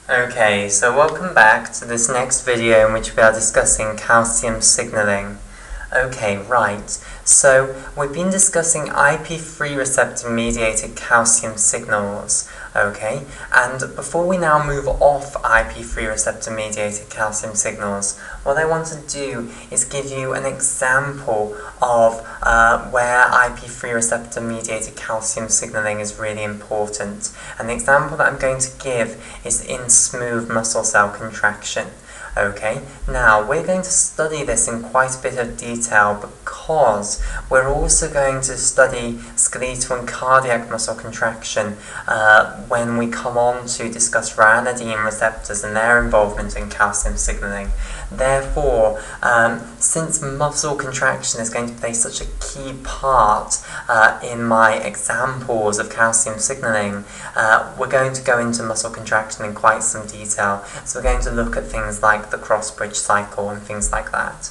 Okay, so welcome back to this next video in which we are discussing calcium signaling. Okay, right, so we've been discussing IP3 receptor mediated calcium signals, okay, and before we now move off IP3 receptor mediated calcium signals, what I want to do is give you an example of where IP3 receptor mediated calcium signaling is really important. And the example that I'm going to give is in smooth muscle cell contraction. Okay, now we're going to study this in quite a bit of detail because we're also going to study skeletal and cardiac muscle contraction when we come on to discuss ryanodine receptors and their involvement in calcium signaling. Therefore, since muscle contraction is going to play such a key part in my examples of calcium signaling, we're going to go into muscle contraction in quite some detail. So we're going to look at things like the cross-bridge cycle and things like that.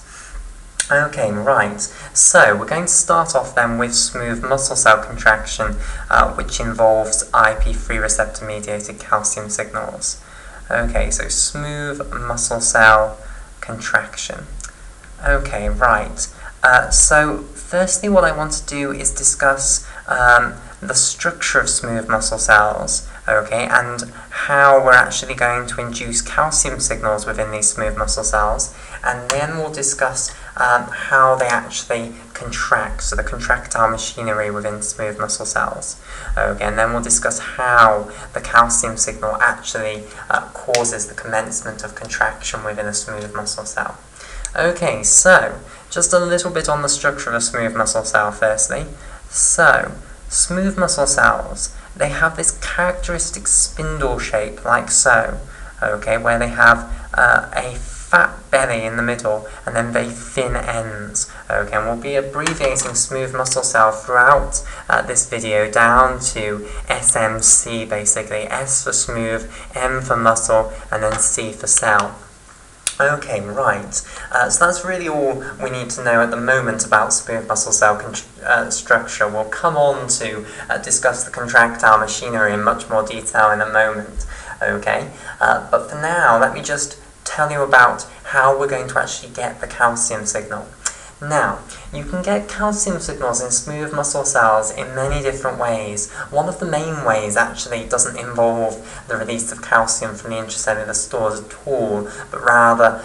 Okay, right, so we're going to start off then with smooth muscle cell contraction, which involves IP3 receptor mediated calcium signals. Okay, so smooth muscle cell contraction. Okay, right, so firstly what I want to do is discuss the structure of smooth muscle cells, okay, and how we're actually going to induce calcium signals within these smooth muscle cells, and then we'll discuss how they actually contract, so the contractile machinery within smooth muscle cells. Okay, and then we'll discuss how the calcium signal actually causes the commencement of contraction within a smooth muscle cell. Okay, so just a little bit on the structure of a smooth muscle cell firstly. So, smooth muscle cells, they have this characteristic spindle shape like so, okay, where they have a fat belly in the middle and then very thin ends. Okay, and we'll be abbreviating smooth muscle cell throughout this video down to SMC basically, S for smooth, M for muscle, and then C for cell. Okay, right, so that's really all we need to know at the moment about smooth muscle cell structure. We'll come on to discuss the contractile machinery in much more detail in a moment, okay? But for now, let me just tell you about how we're going to actually get the calcium signal. Now, you can get calcium signals in smooth muscle cells in many different ways. One of the main ways actually doesn't involve the release of calcium from the intracellular stores at all, but rather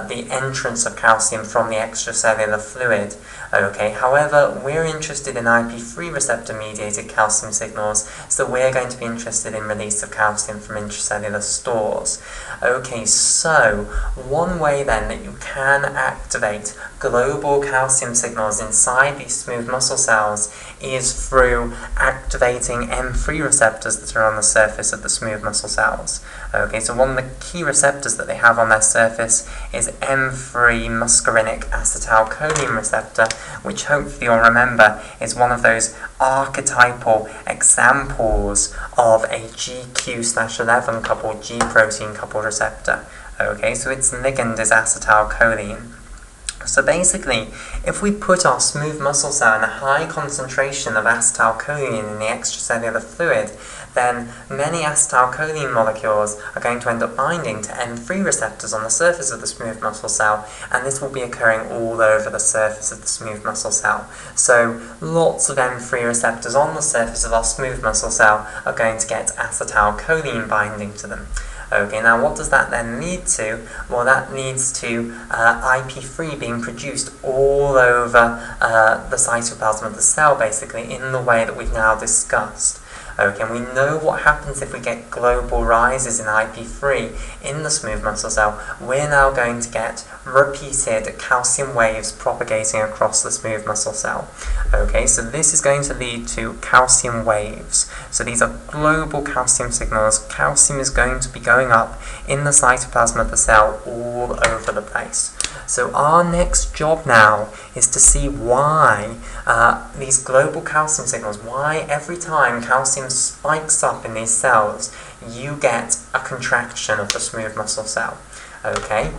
the entrance of calcium from the extracellular fluid. Okay, however, we're interested in IP3 receptor mediated calcium signals, so we're going to be interested in release of calcium from intracellular stores. Okay, so one way then that you can activate global calcium signals inside these smooth muscle cells is through activating M3 receptors that are on the surface of the smooth muscle cells. Okay, so one of the key receptors that they have on their surface is M3 muscarinic acetylcholine receptor, which hopefully you'll remember is one of those archetypal examples of a GQ/11 coupled G protein coupled receptor. Okay, so its ligand is acetylcholine. So basically, if we put our smooth muscle cell in a high concentration of acetylcholine in the extracellular fluid, then many acetylcholine molecules are going to end up binding to M3 receptors on the surface of the smooth muscle cell, and this will be occurring all over the surface of the smooth muscle cell. So lots of M3 receptors on the surface of our smooth muscle cell are going to get acetylcholine binding to them. Okay, now what does that then lead to? Well, that leads to IP3 being produced all over the cytoplasm of the cell, basically, in the way that we've now discussed. Okay, and we know what happens if we get global rises in IP3 in the smooth muscle cell. We're now going to get repeated calcium waves propagating across the smooth muscle cell. Okay, so this is going to lead to calcium waves. So these are global calcium signals. Calcium is going to be going up in the cytoplasm of the cell all over the place. So our next job now is to see why these global calcium signals, why every time calcium spikes up in these cells, you get a contraction of the smooth muscle cell. Okay,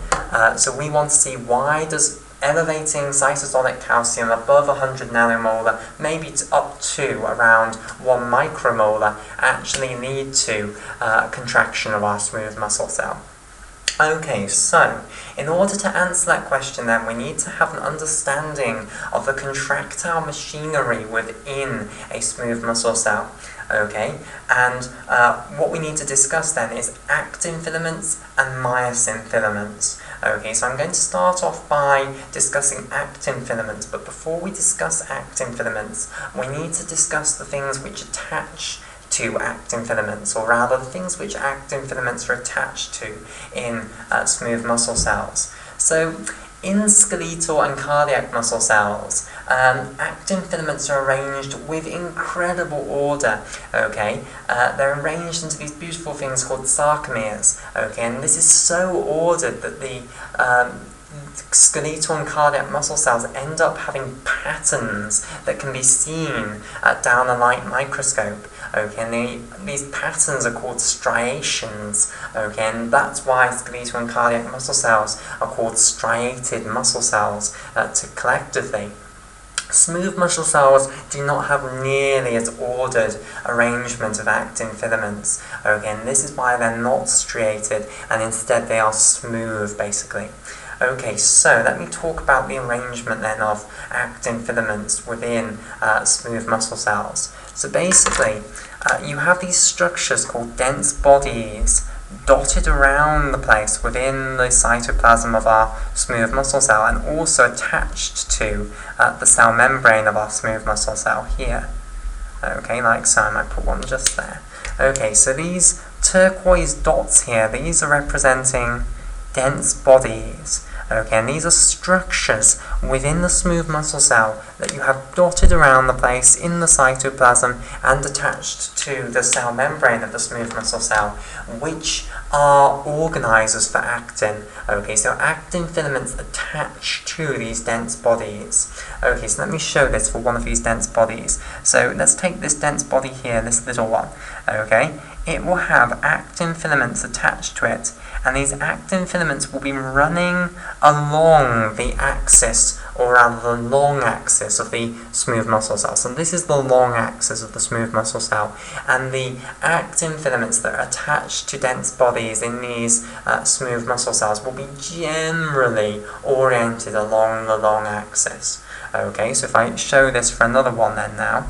so we want to see why does elevating cytosolic calcium above 100 nanomolar, maybe up to around 1 micromolar, actually lead to contraction of our smooth muscle cell. Okay, so in order to answer that question then, we need to have an understanding of the contractile machinery within a smooth muscle cell. Okay, and what we need to discuss then is actin filaments and myosin filaments. Okay, so I'm going to start off by discussing actin filaments, but before we discuss actin filaments, we need to discuss the things which attach to actin filaments, or rather the things which actin filaments are attached to in smooth muscle cells. So in skeletal and cardiac muscle cells, actin filaments are arranged with incredible order. Okay, they're arranged into these beautiful things called sarcomeres. Okay, and this is so ordered that the skeletal and cardiac muscle cells end up having patterns that can be seen down a light microscope. Okay, and these patterns are called striations. Okay, and that's why skeletal and cardiac muscle cells are called striated muscle cells collectively. Smooth muscle cells do not have nearly as ordered arrangement of actin filaments. Okay, and this is why they're not striated, and instead they are smooth, basically. Okay, so let me talk about the arrangement then of actin filaments within smooth muscle cells. So basically, you have these structures called dense bodies dotted around the place within the cytoplasm of our smooth muscle cell, and also attached to the cell membrane of our smooth muscle cell here. Okay, like so. I might put one just there. Okay, so these turquoise dots here, these are representing dense bodies. Okay, and these are structures within the smooth muscle cell that you have dotted around the place in the cytoplasm and attached to the cell membrane of the smooth muscle cell, which are organizers for actin. Okay, so actin filaments attach to these dense bodies. Okay, so let me show this for one of these dense bodies. So let's take this dense body here, this little one. Okay, it will have actin filaments attached to it, and these actin filaments will be running along the axis, or rather the long axis of the smooth muscle cell. So this is the long axis of the smooth muscle cell, and the actin filaments that are attached to dense bodies in these smooth muscle cells will be generally oriented along the long axis. Okay, so if I show this for another one then now.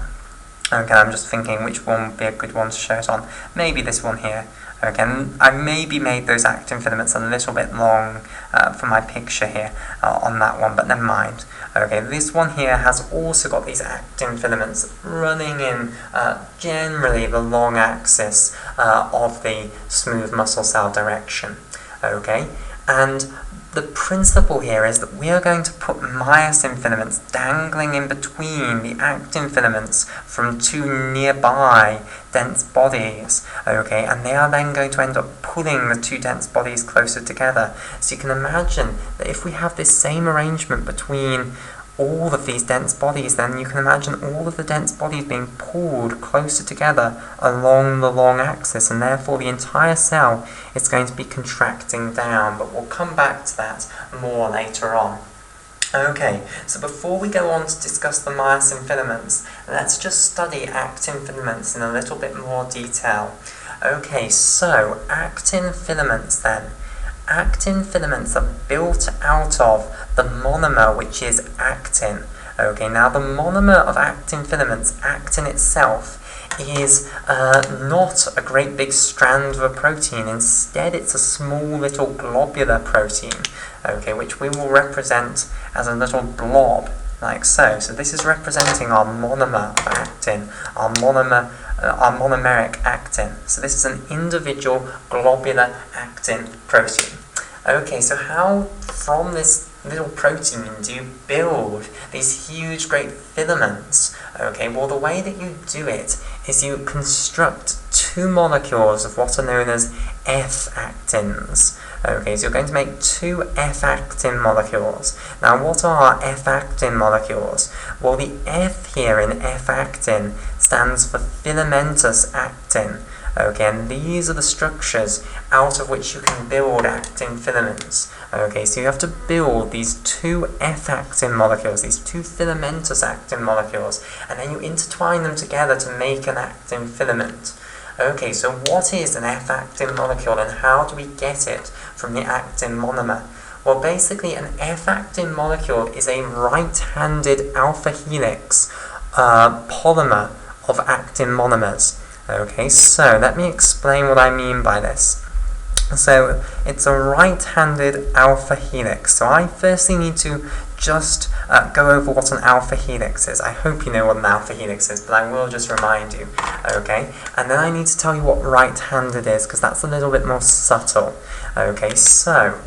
Okay, I'm just thinking which one would be a good one to show it on. Maybe this one here. Okay, and I maybe made those actin filaments a little bit long for my picture here on that one, but never mind. Okay, this one here has also got these actin filaments running in generally the long axis of the smooth muscle cell direction. Okay, and the principle here is that we are going to put myosin filaments dangling in between the actin filaments from two nearby dense bodies, okay, and they are then going to end up pulling the two dense bodies closer together. So you can imagine that if we have this same arrangement between all of these dense bodies, then you can imagine all of the dense bodies being pulled closer together along the long axis, and therefore the entire cell is going to be contracting down, but we'll come back to that more later on. Okay, so before we go on to discuss the myosin filaments, let's just study actin filaments in a little bit more detail. Okay, so actin filaments then. Actin filaments are built out of the monomer, which is actin. Okay, now the monomer of actin filaments, actin itself, is not a great big strand of a protein. Instead, it's a small little globular protein, okay, which we will represent as a little blob, like so. So this is representing our monomer of actin, our monomeric actin. So this is an individual globular actin protein. Okay, so how from this little protein do you build these huge great filaments? Okay, well the way that you do it is you construct two molecules of what are known as F-actins. Okay, so you're going to make two F-actin molecules. Now what are F-actin molecules? Well, the F here in F-actin stands for filamentous actin. Okay, and these are the structures out of which you can build actin filaments. Okay, so you have to build these two F-actin molecules, these two filamentous actin molecules, and then you intertwine them together to make an actin filament. Okay, so what is an F-actin molecule and how do we get it from the actin monomer? Well, basically an F-actin molecule is a right-handed alpha helix polymer of actin monomers. Okay, so let me explain what I mean by this. So it's a right-handed alpha helix. So I firstly need to just go over what an alpha helix is. I hope you know what an alpha helix is, but I will just remind you. Okay, and then I need to tell you what right-handed is, because that's a little bit more subtle. Okay, so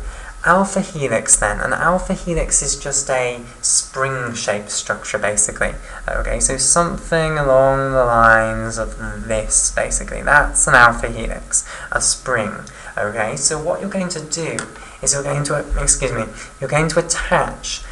alpha helix then. An alpha helix is just a spring-shaped structure, basically. Okay, so something along the lines of this, basically. That's an alpha helix, a spring. Okay, so what you're going to do is you're going to attach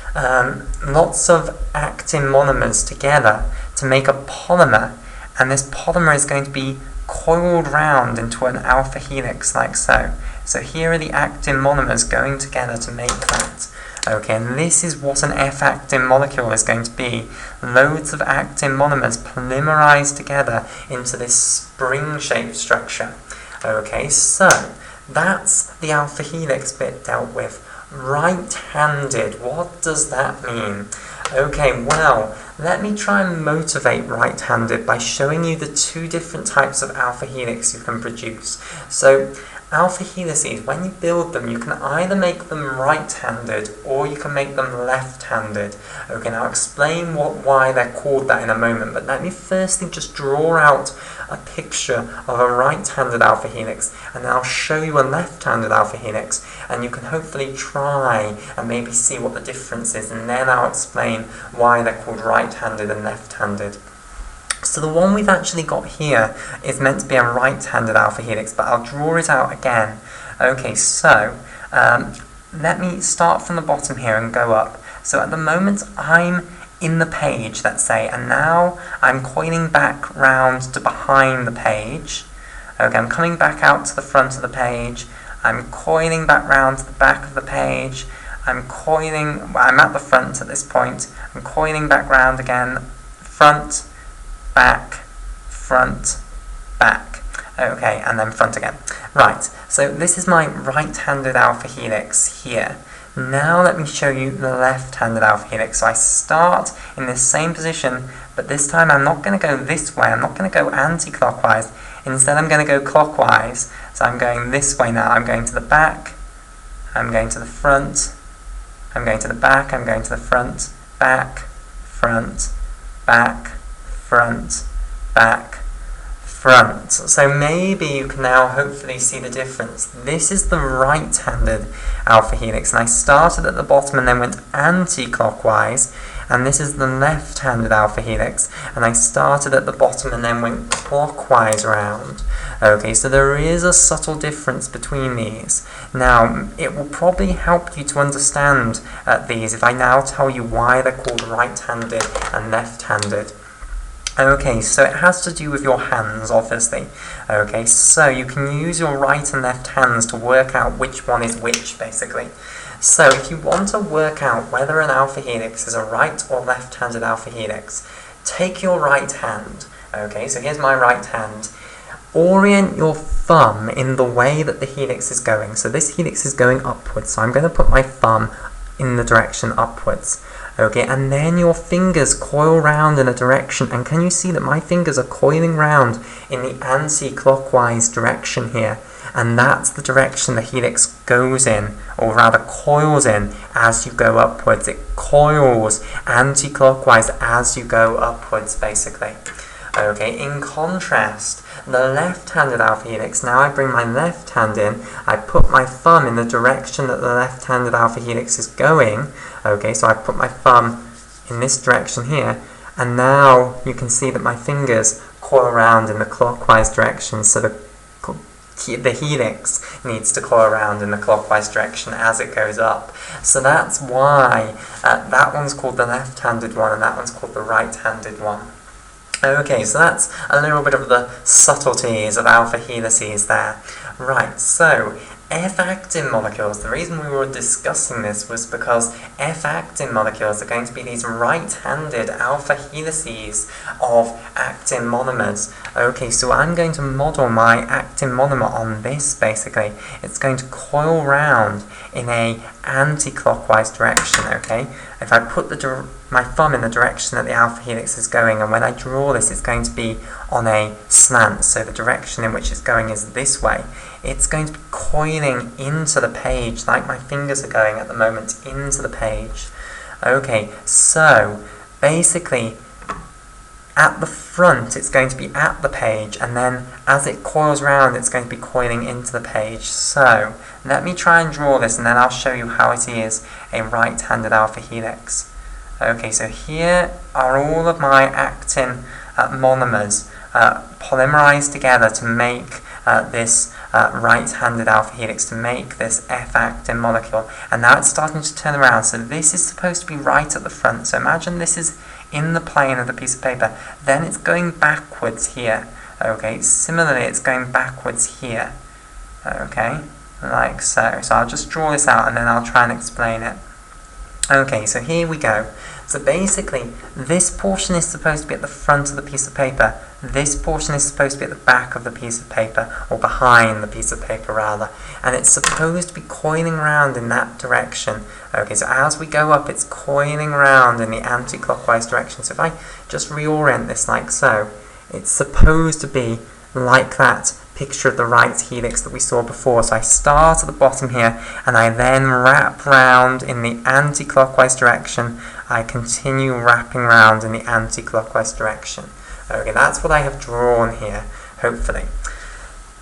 lots of actin monomers together to make a polymer, and this polymer is going to be coiled round into an alpha helix like so. So here are the actin monomers going together to make that. Okay, and this is what an F-actin molecule is going to be. Loads of actin monomers polymerized together into this spring-shaped structure. Okay, so that's the alpha helix bit dealt with. Right-handed, what does that mean? Okay, well, let me try and motivate right-handed by showing you the two different types of alpha helix you can produce. So, alpha helices, when you build them, you can either make them right-handed or you can make them left-handed. Okay, now I'll explain why they're called that in a moment, but let me firstly just draw out a picture of a right-handed alpha helix, and then I'll show you a left-handed alpha helix, and you can hopefully try and maybe see what the difference is, and then I'll explain why they're called right-handed and left-handed. So the one we've actually got here is meant to be a right-handed alpha helix, but I'll draw it out again. Okay, so let me start from the bottom here and go up. So at the moment I'm in the page, let's say, and now I'm coiling back round to behind the page. Okay, I'm coming back out to the front of the page. I'm coiling back round to the back of the page. I'm at the front at this point. I'm coiling back round again, front, back, front, back. Okay, and then front again. Right, so this is my right-handed alpha helix here. Now let me show you the left-handed alpha helix. So I start in this same position, but this time I'm not going to go this way. I'm not going to go anti-clockwise. Instead I'm going to go clockwise. So I'm going this way now. I'm going to the back, I'm going to the front, I'm going to the back, I'm going to the front, back, front, back, front, back, front. So maybe you can now hopefully see the difference. This is the right-handed alpha helix, and I started at the bottom and then went anti-clockwise, and this is the left-handed alpha helix, and I started at the bottom and then went clockwise around. Okay, so there is a subtle difference between these. Now, it will probably help you to understand these if I now tell you why they're called right-handed and left-handed. Okay, so it has to do with your hands, obviously. Okay, so you can use your right and left hands to work out which one is which, basically. So if you want to work out whether an alpha helix is a right or left-handed alpha helix, take your right hand. Okay, so here's my right hand. Orient your thumb in the way that the helix is going. So this helix is going upwards, so I'm going to put my thumb in the direction upwards. Okay, and then your fingers coil round in a direction, and can you see that my fingers are coiling round in the anti-clockwise direction here? And that's the direction the helix goes in, or rather coils in, as you go upwards. It coils anti-clockwise as you go upwards, basically. Okay, in contrast, the left-handed alpha helix, now I bring my left hand in, I put my thumb in the direction that the left-handed alpha helix is going. Okay, so I put my thumb in this direction here, and now you can see that my fingers coil around in the clockwise direction, so the helix needs to coil around in the clockwise direction as it goes up. So that's why that one's called the left-handed one and that one's called the right-handed one. Okay, so that's a little bit of the subtleties of alpha helices there. Right, so F-actin molecules, the reason we were discussing this was because F-actin molecules are going to be these right-handed alpha helices of actin monomers. Okay, so I'm going to model my actin monomer on this, basically. It's going to coil round in a anti-clockwise direction, okay? If I put my thumb in the direction that the alpha helix is going, and when I draw this, it's going to be on a slant, so the direction in which it's going is this way. It's going to be coiling into the page, like my fingers are going at the moment, into the page. Okay, so basically, at the front, it's going to be at the page, and then as it coils round, it's going to be coiling into the page. So, let me try and draw this, and then I'll show you how it is a right-handed alpha helix. Okay, so here are all of my actin monomers polymerized together to make this right-handed alpha helix, to make this F-actin molecule. And now it's starting to turn around, so this is supposed to be right at the front. So imagine this is in the plane of the piece of paper, then it's going backwards here. Okay, similarly it's going backwards here. Okay, like so. So I'll just draw this out and then I'll try and explain it. Okay, so here we go. So basically, this portion is supposed to be at the front of the piece of paper. This portion is supposed to be at the back of the piece of paper, or behind the piece of paper rather. And it's supposed to be coiling round in that direction. Okay, so as we go up, it's coiling round in the anti-clockwise direction. So if I just reorient this like so, it's supposed to be like that picture of the right helix that we saw before. So I start at the bottom here, and I then wrap round in the anti-clockwise direction. I continue wrapping round in the anti-clockwise direction. Okay, that's what I have drawn here, hopefully.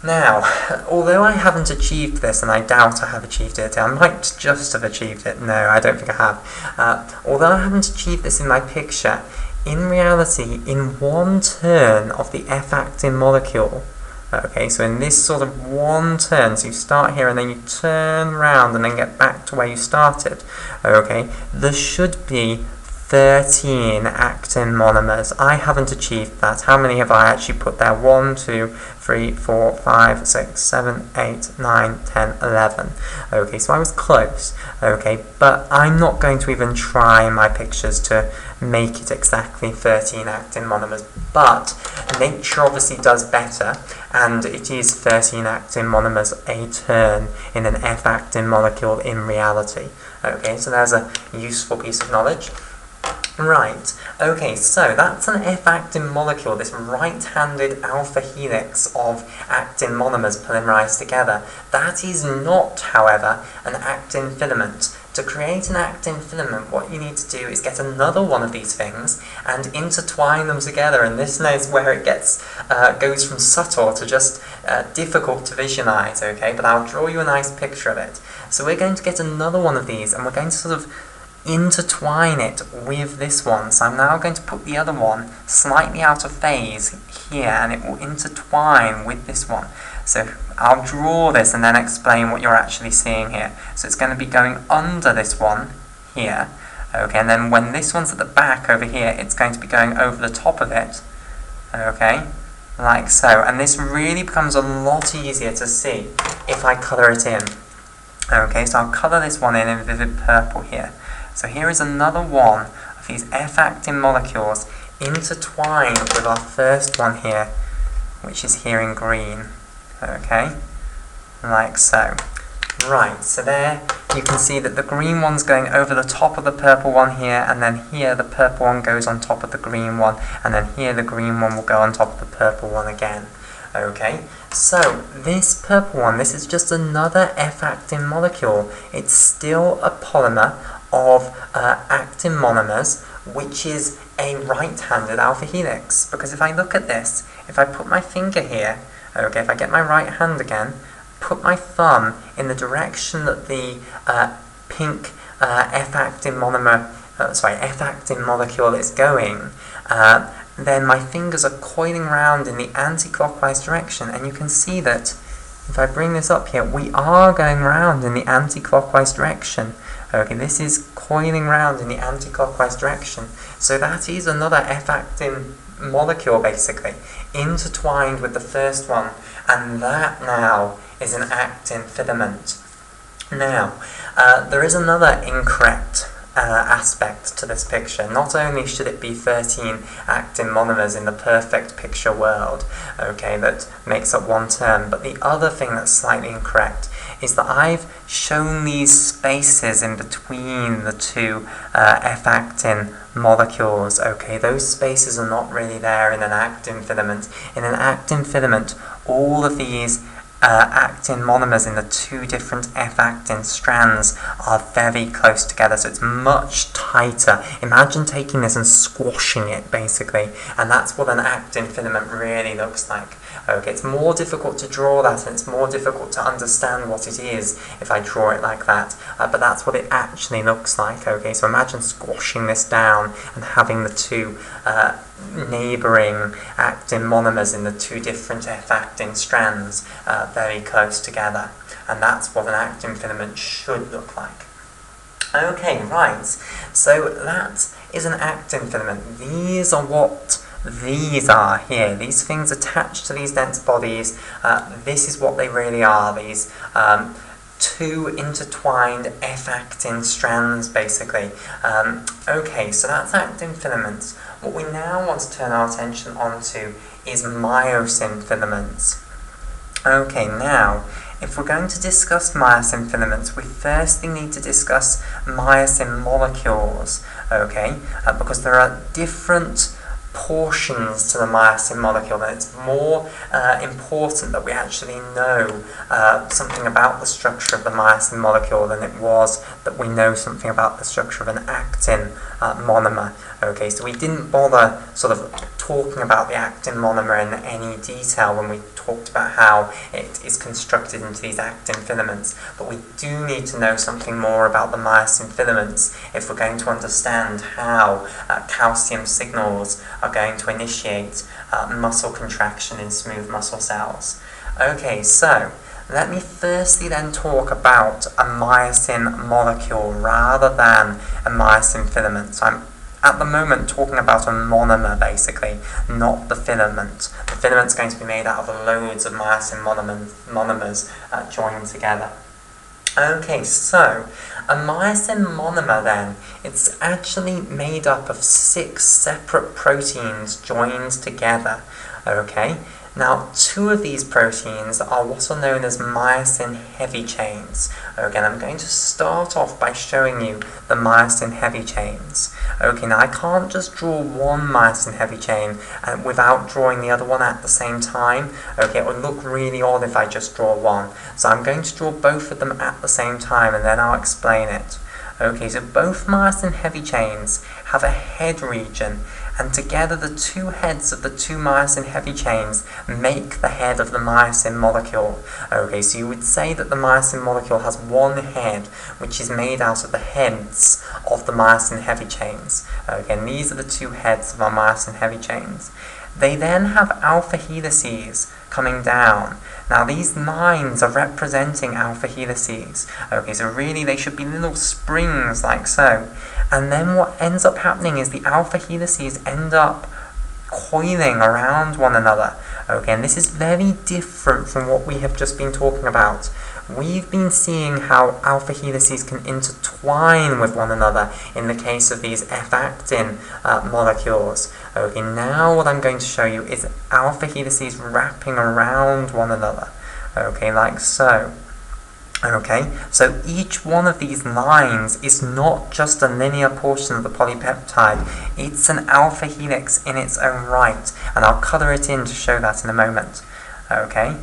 Now, although I haven't achieved this, and I doubt I have achieved it, I might just have achieved it. No, I don't think I have. Although I haven't achieved this in my picture, in reality, in one turn of the F-actin molecule, okay, so in this sort of one turn, so you start here and then you turn round and then get back to where you started, okay, there should be 13 actin monomers. I haven't achieved that. How many have I actually put there? 1, 2, 3, 4, 5, 6, 7, 8, 9, 10, 11. Okay, so I was close. Okay, but I'm not going to even try in my pictures to make it exactly 13 actin monomers. But nature obviously does better, and it is 13 actin monomers a turn in an F-actin molecule in reality. Okay, so there's a useful piece of knowledge. Right, okay, so that's an F-actin molecule, this right-handed alpha helix of actin monomers polymerized together. That is not, however, an actin filament. To create an actin filament, what you need to do is get another one of these things and intertwine them together, and this is where it goes from subtle to just difficult to visualize, okay? But I'll draw you a nice picture of it. So we're going to get another one of these, and we're going to sort of intertwine it with this one. So I'm now going to put the other one slightly out of phase here, and it will intertwine with this one. So I'll draw this and then explain what you're actually seeing here. So it's going to be going under this one here, okay, and then when this one's at the back over here, it's going to be going over the top of it, okay, like so. And this really becomes a lot easier to see if I colour it in. Okay, so I'll colour this one in vivid purple here. So here is another one of these F-actin molecules intertwined with our first one here, which is here in green. Okay, like so. Right, so there you can see that the green one's going over the top of the purple one here, and then here the purple one goes on top of the green one, and then here the green one will go on top of the purple one again. Okay, so this purple one, this is just another F-actin molecule. It's still a polymer of actin monomers, which is a right-handed alpha helix. Because if I look at this, if I put my finger here, okay, if I get my right hand again, put my thumb in the direction that the pink F-actin molecule is going, then my fingers are coiling round in the anti-clockwise direction, and you can see that if I bring this up here, we are going round in the anti-clockwise direction. Okay, this is coiling round in the anti-clockwise direction. So that is another F-actin molecule, basically, intertwined with the first one, and that now is an actin filament. Now, there is another incorrect aspect to this picture. Not only should it be 13 actin monomers in the perfect picture world, okay, that makes up one term, but the other thing that's slightly incorrect is that I've shown these spaces in between the two F-actin molecules. Okay, those spaces are not really there in an actin filament. In an actin filament, all of these actin monomers in the two different F-actin strands are very close together, so it's much tighter. Imagine taking this and squashing it, basically, and that's what an actin filament really looks like. Okay, it's more difficult to draw that, and it's more difficult to understand what it is if I draw it like that, but that's what it actually looks like. Okay, so imagine squashing this down and having the two neighbouring actin monomers in the two different F-actin strands very close together, and that's what an actin filament should look like. Okay, right, so that is an actin filament. These are what these are here. These things attached to these dense bodies, this is what they really are, these two intertwined F-actin strands, basically. Okay, so that's actin filaments. What we now want to turn our attention onto is myosin filaments. Okay, now, if we're going to discuss myosin filaments, we firstly need to discuss myosin molecules, okay, because there are different portions to the myosin molecule, and it's more important that we actually know something about the structure of the myosin molecule than it was that we know something about the structure of an actin monomer. Okay, so we didn't bother sort of talking about the actin monomer in any detail when we talked about how it is constructed into these actin filaments, but we do need to know something more about the myosin filaments if we're going to understand how calcium signals are going to initiate muscle contraction in smooth muscle cells. Okay, so let me firstly then talk about a myosin molecule rather than a myosin filament. So I'm at the moment talking about a monomer, basically, not the filament. The filament's going to be made out of loads of myosin monomers joined together. Okay, so a myosin monomer then, it's actually made up of 6 separate proteins joined together. Okay, now 2 of these proteins are what are known as myosin heavy chains. Okay, and I'm going to start off by showing you the myosin heavy chains. Okay, now I can't just draw one myosin heavy chain without drawing the other one at the same time. Okay, it would look really odd if I just draw one. So I'm going to draw both of them at the same time, and then I'll explain it. Okay, so both myosin heavy chains have a head region, and together the 2 heads of the 2 myosin heavy chains make the head of the myosin molecule. Okay, so you would say that the myosin molecule has one head, which is made out of the heads of the myosin heavy chains. Okay, and these are the 2 heads of our myosin heavy chains. They then have alpha helices coming down. Now these lines are representing alpha helices. Okay, so really they should be little springs like so. And then what ends up happening is the alpha helices end up coiling around one another. Okay, and this is very different from what we have just been talking about. We've been seeing how alpha helices can intertwine with one another in the case of these F-actin molecules. Okay, now what I'm going to show you is alpha helices wrapping around one another. Okay, like so. Okay, so each one of these lines is not just a linear portion of the polypeptide, it's an alpha helix in its own right, and I'll colour it in to show that in a moment. Okay,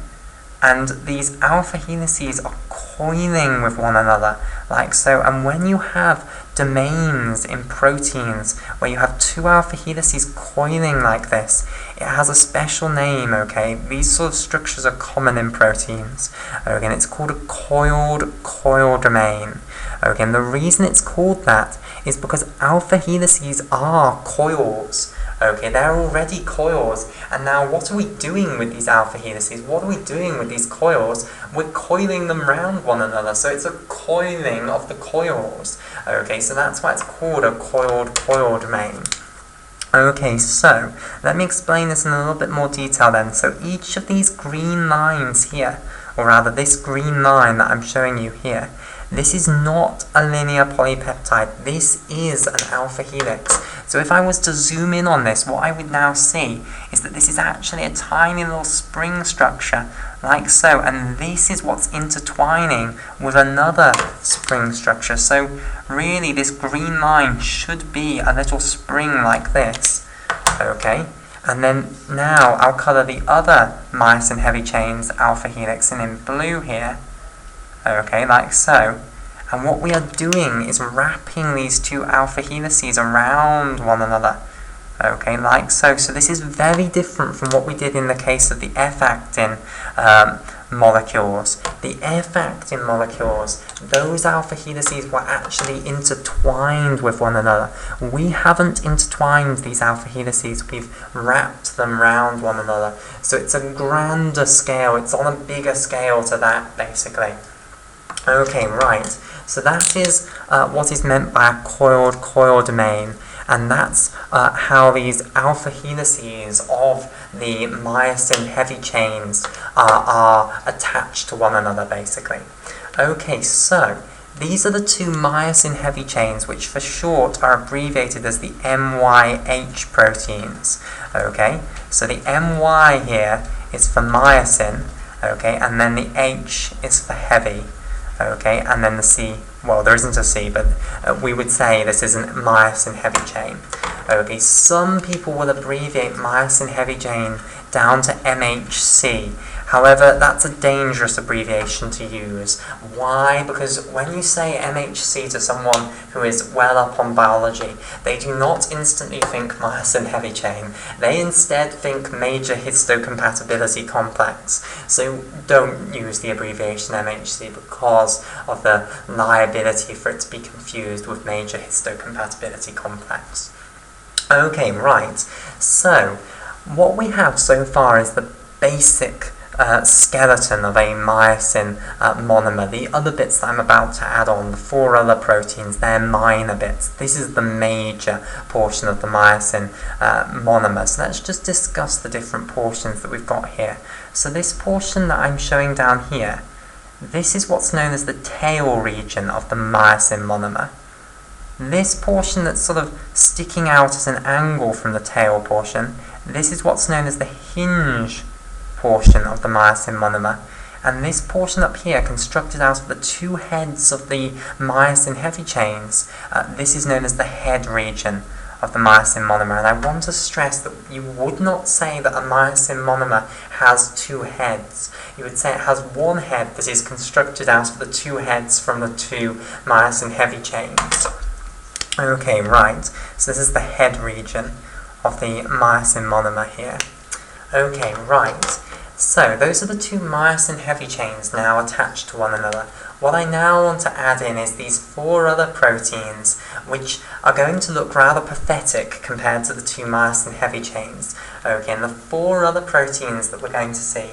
and these alpha helices are coiling with one another, like so, and when you have domains in proteins where you have 2 alpha helices coiling like this, it has a special name. Okay, these sort of structures are common in proteins. Okay, and it's called a coiled coil domain. Okay, and the reason it's called that is because alpha helices are coils. Okay, they're already coils, and now what are we doing with these alpha helices? What are we doing with these coils? We're coiling them round one another, so it's a coiling of the coils. Okay, so that's why it's called a coiled coil domain. Okay, so let me explain this in a little bit more detail then. So each of these green lines here, or rather this green line that I'm showing you here, this is not a linear polypeptide, this is an alpha helix. So if I was to zoom in on this, what I would now see is that this is actually a tiny little spring structure, like so, and this is what's intertwining with another spring structure. So really this green line should be a little spring like this, okay? And then now I'll colour the other myosin heavy chains alpha helix in blue here, okay, like so. And what we are doing is wrapping these two alpha helices around one another, okay, like so. So this is very different from what we did in the case of the F-actin molecules. The F-actin molecules, those alpha helices were actually intertwined with one another. We haven't intertwined these alpha helices, we've wrapped them round one another. So it's a grander scale, it's on a bigger scale to that, basically. Okay, right, so that is what is meant by a coiled coil domain, and that's how these alpha helices of the myosin heavy chains are attached to one another, basically. Okay, so these are the two myosin heavy chains, which for short are abbreviated as the MYH proteins. Okay, so the MY here is for myosin, okay, and then the H is for heavy. Okay, and then the C, well, there isn't a C, but we would say this is a myosin heavy chain. Okay, some people will abbreviate myosin heavy chain down to MHC. However, that's a dangerous abbreviation to use. Why? Because when you say MHC to someone who is well up on biology, they do not instantly think myosin heavy chain. They instead think major histocompatibility complex. So don't use the abbreviation MHC because of the liability for it to be confused with major histocompatibility complex. Okay, right. So what we have so far is the basic skeleton of a myosin monomer. The other bits that I'm about to add on, the four other proteins, they're minor bits. This is the major portion of the myosin monomer. So let's just discuss the different portions that we've got here. So this portion that I'm showing down here, this is what's known as the tail region of the myosin monomer. This portion that's sort of sticking out as an angle from the tail portion, this is what's known as the hinge portion of the myosin monomer, and this portion up here, constructed out of the two heads of the myosin heavy chains, this is known as the head region of the myosin monomer. And I want to stress that you would not say that a myosin monomer has two heads. You would say it has one head that is constructed out of the two heads from the two myosin heavy chains. Okay, right, so this is the head region of the myosin monomer here. Okay, right, so those are the two myosin heavy chains now attached to one another. What I now want to add in is these four other proteins, which are going to look rather pathetic compared to the two myosin heavy chains. Okay, and the four other proteins that we're going to see,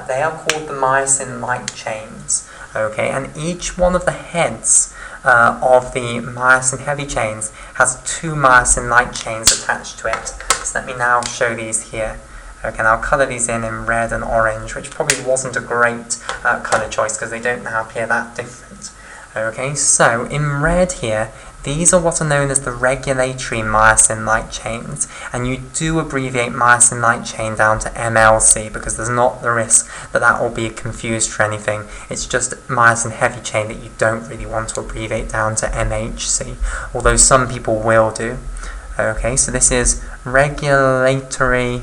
they are called the myosin light chains. Okay, and each one of the heads of the myosin heavy chains has two myosin light chains attached to it. So let me now show these here. Okay, and I'll colour these in red and orange, which probably wasn't a great colour choice because they don't now appear that different. Okay, so in red here, these are what are known as the regulatory myosin light chains, and you do abbreviate myosin light chain down to MLC because there's not the risk that that will be confused for anything. It's just myosin heavy chain that you don't really want to abbreviate down to MHC, although some people will do. Okay, so this is regulatory,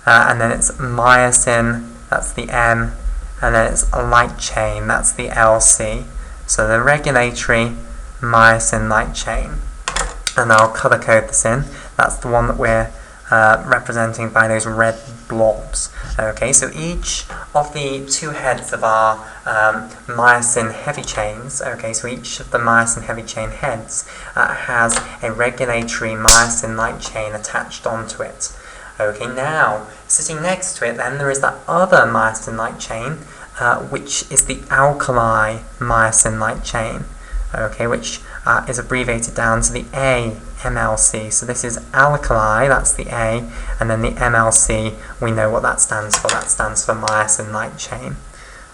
and then it's myosin, that's the M, and then it's a light chain, that's the LC. So the regulatory myosin light chain, and I'll colour code this in. That's the one that we're representing by those red blobs. Okay, so each of the two heads of our myosin heavy chains, okay, so each of the myosin heavy chain heads has a regulatory myosin light chain attached onto it. Okay, now, sitting next to it then there is that other myosin light chain, which is the alkali myosin light chain, okay, which is abbreviated down to the A MLC. So this is alkali, that's the A, and then the MLC, we know what that stands for. That stands for myosin light chain.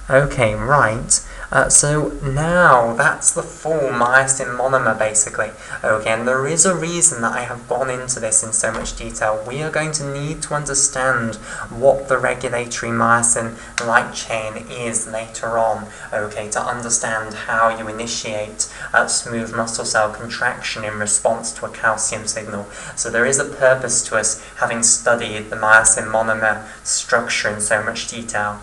Okay, right. So now that's the full myosin monomer basically. Okay, and there is a reason that I have gone into this in so much detail. We are going to need to understand what the regulatory myosin light chain is later on, okay, to understand how you initiate smooth muscle cell contraction in response to a calcium signal. So there is a purpose to us having studied the myosin monomer structure in so much detail.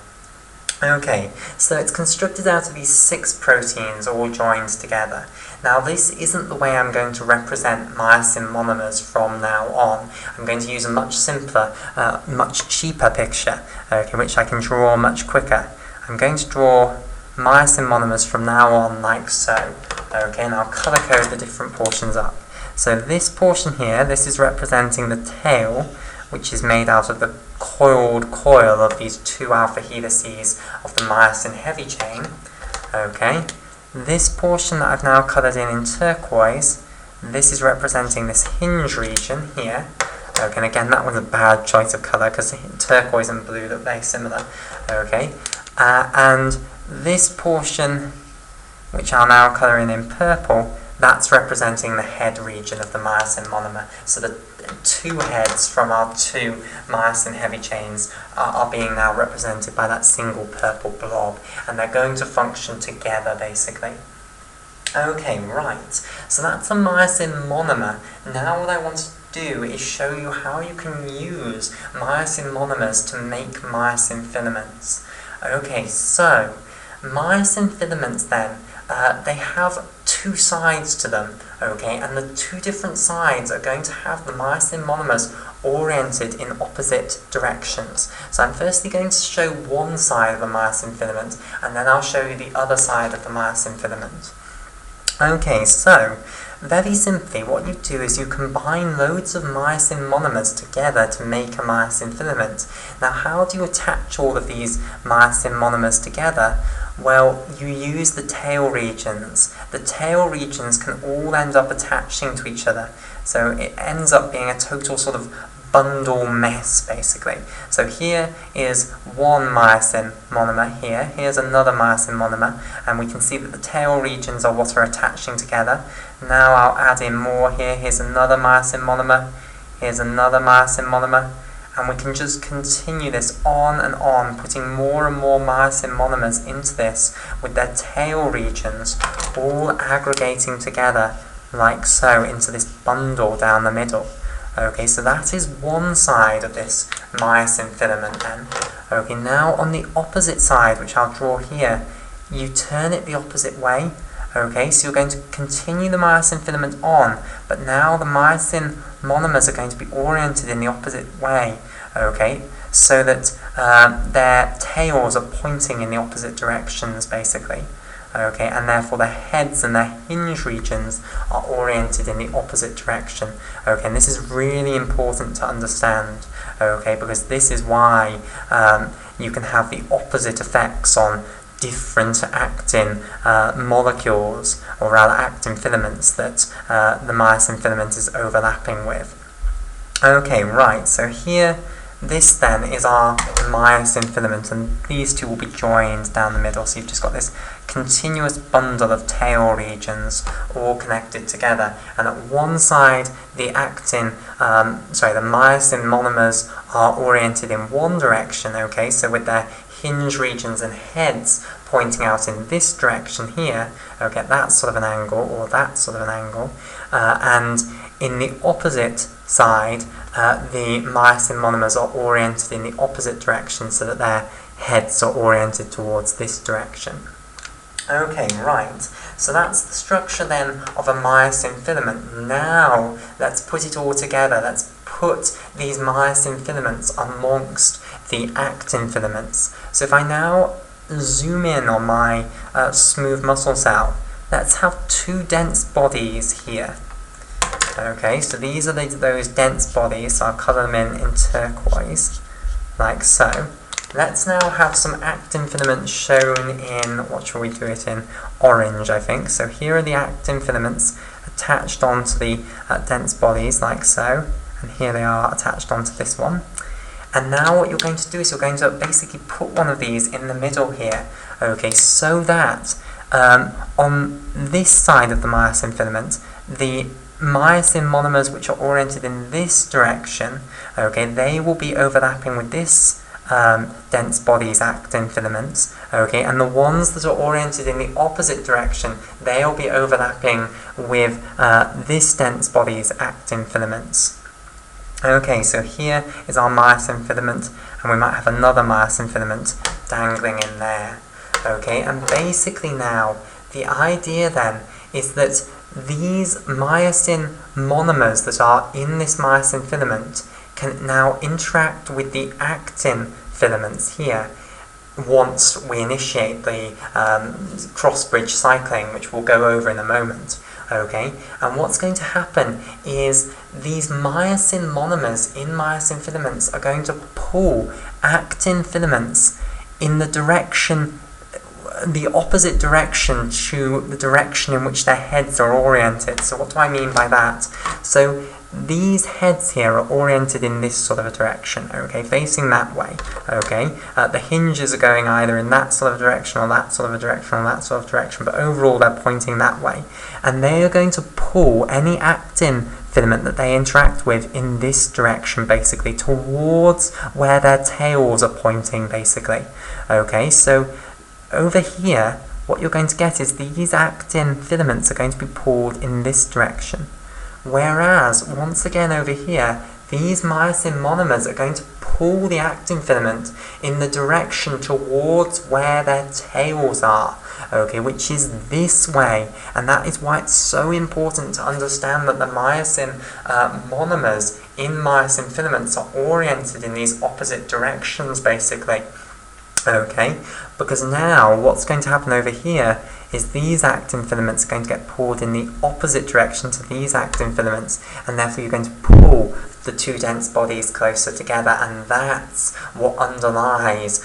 Okay, so it's constructed out of these 6 proteins all joined together. Now this isn't the way I'm going to represent myosin monomers from now on. I'm going to use a much simpler, much cheaper picture, okay, which I can draw much quicker. I'm going to draw myosin monomers from now on like so. Okay, and I'll colour code the different portions up. So this portion here, this is representing the tail, which is made out of the coiled coil of these 2 alpha helices of the myosin heavy chain. Okay, this portion that I've now coloured in turquoise, this is representing this hinge region here. Okay, and again that was a bad choice of colour because turquoise and blue look very similar. Okay, and this portion, which I'll now colour in purple, that's representing the head region of the myosin monomer. So the 2 heads from our 2 myosin heavy chains are being now represented by that single purple blob, and they're going to function together basically. Okay, right, so that's a myosin monomer. Now what I want to do is show you how you can use myosin monomers to make myosin filaments. Okay, so myosin filaments then, they have 2 sides to them, okay, and the 2 different sides are going to have the myosin monomers oriented in opposite directions. So I'm firstly going to show one side of the myosin filament, and then I'll show you the other side of the myosin filament. Okay, so very simply what you do is you combine loads of myosin monomers together to make a myosin filament. Now how do you attach all of these myosin monomers together? Well, you use the tail regions. The tail regions can all end up attaching to each other. So it ends up being a total sort of bundle mess, basically. So here is one myosin monomer here. Here's another myosin monomer. And we can see that the tail regions are what are attaching together. Now I'll add in more here. Here's another myosin monomer. Here's another myosin monomer. And we can just continue this on and on, putting more and more myosin monomers into this with their tail regions all aggregating together like so into this bundle down the middle. Okay, so that is one side of this myosin filament then. Okay, now on the opposite side, which I'll draw here, you turn it the opposite way. Okay, so you're going to continue the myosin filament on, but now the myosin monomers are going to be oriented in the opposite way, okay, so that their tails are pointing in the opposite directions, basically, okay, and therefore their heads and their hinge regions are oriented in the opposite direction, okay, and this is really important to understand, okay, because this is why you can have the opposite effects on different actin molecules, or rather actin filaments, that the myosin filament is overlapping with. Okay, right, so here, this then is our myosin filament, and these 2 will be joined down the middle, so you've just got this continuous bundle of tail regions all connected together, and at one side the the myosin monomers are oriented in one direction, okay, so with their hinge regions and heads pointing out in this direction here, okay, that sort of an angle, or that sort of an angle, and in the opposite side, the myosin monomers are oriented in the opposite direction so that their heads are oriented towards this direction. Okay, right, so that's the structure then of a myosin filament. Now, let's put it all together, let's put these myosin filaments amongst the actin filaments. So if I now zoom in on my smooth muscle cell, let's have two dense bodies here. Okay, so these are those dense bodies, so I'll colour them in turquoise, like so. Let's now have some actin filaments shown in, what shall we do it in? Orange, I think. So here are the actin filaments attached onto the dense bodies, like so. And here they are attached onto this one. And now what you're going to do is you're going to basically put one of these in the middle here. Okay, so that on this side of the myosin filament, the myosin monomers which are oriented in this direction, okay, they will be overlapping with this dense body's actin filaments, okay, and the ones that are oriented in the opposite direction, they'll be overlapping with this dense body's actin filaments. Okay, so here is our myosin filament, and we might have another myosin filament dangling in there. Okay, and basically now, the idea then is that these myosin monomers that are in this myosin filament can now interact with the actin filaments here once we initiate the cross-bridge cycling, which we'll go over in a moment. Okay, and what's going to happen is these myosin monomers in myosin filaments are going to pull actin filaments in the direction, the opposite direction to the direction in which their heads are oriented. So what do I mean by that? So these heads here are oriented in this sort of a direction, okay, facing that way, okay. The hinges are going either in that sort of direction or that sort of a direction or that sort of direction, but overall they're pointing that way. And they are going to pull any actin filament that they interact with in this direction, basically, towards where their tails are pointing, basically. Okay, so over here, what you're going to get is these actin filaments are going to be pulled in this direction. Whereas, once again over here, these myosin monomers are going to pull the actin filament in the direction towards where their tails are, okay, which is this way. And that is why it's so important to understand that the myosin monomers in myosin filaments are oriented in these opposite directions, basically. Okay, because now what's going to happen over here is these actin filaments are going to get pulled in the opposite direction to these actin filaments, and therefore you're going to pull the two dense bodies closer together, and that's what underlies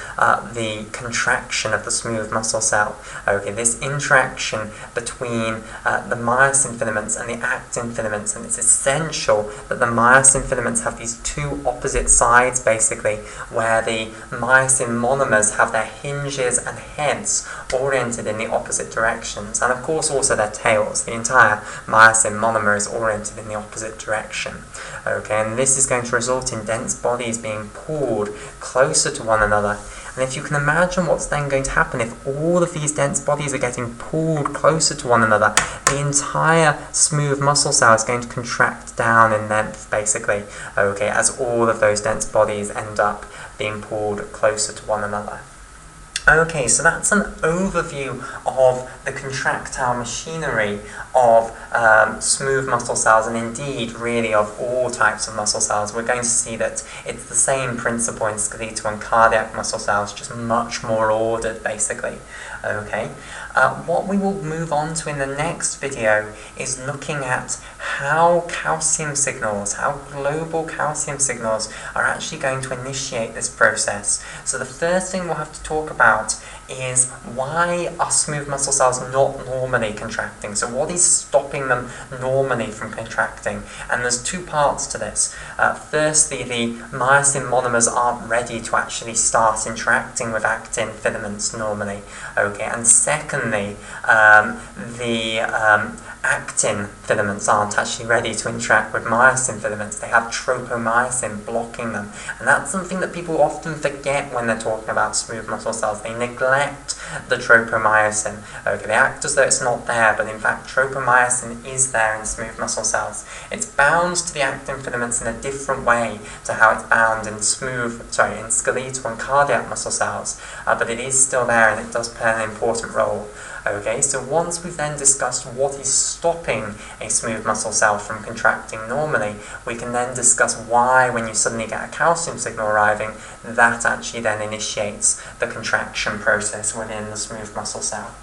the contraction of the smooth muscle cell. Okay, this interaction between the myosin filaments and the actin filaments, and it's essential that the myosin filaments have these two opposite sides, basically, where the myosin monomers have their hinges and heads oriented in the opposite directions, and of course also their tails. The entire myosin monomer is oriented in the opposite direction. Okay, and this is going to result in dense bodies being pulled closer to one another. And if you can imagine what's then going to happen if all of these dense bodies are getting pulled closer to one another, the entire smooth muscle cell is going to contract down in length, basically, okay, as all of those dense bodies end up being pulled closer to one another. Okay, so that's an overview of the contractile machinery of smooth muscle cells, and indeed really of all types of muscle cells. We're going to see that it's the same principle in skeletal and cardiac muscle cells, just much more ordered, basically. Okay, what we will move on to in the next video is looking at how calcium signals, how global calcium signals are actually going to initiate this process. So the first thing we'll have to talk about is why are smooth muscle cells not normally contracting? So what is stopping them normally from contracting? And there's two parts to this. Firstly, the myosin monomers aren't ready to actually start interacting with actin filaments normally. Okay, and secondly, the actin filaments aren't actually ready to interact with myosin filaments. They have tropomyosin blocking them. And that's something that people often forget when they're talking about smooth muscle cells. They neglect the tropomyosin. Okay, they act as though it's not there, but in fact tropomyosin is there in smooth muscle cells. It's bound to the actin filaments in a different way to how it's bound in in skeletal and cardiac muscle cells, but it is still there and it does play an important role. Okay, so once we've then discussed what is stopping a smooth muscle cell from contracting normally, we can then discuss why, when you suddenly get a calcium signal arriving, that actually then initiates the contraction process within the smooth muscle cell.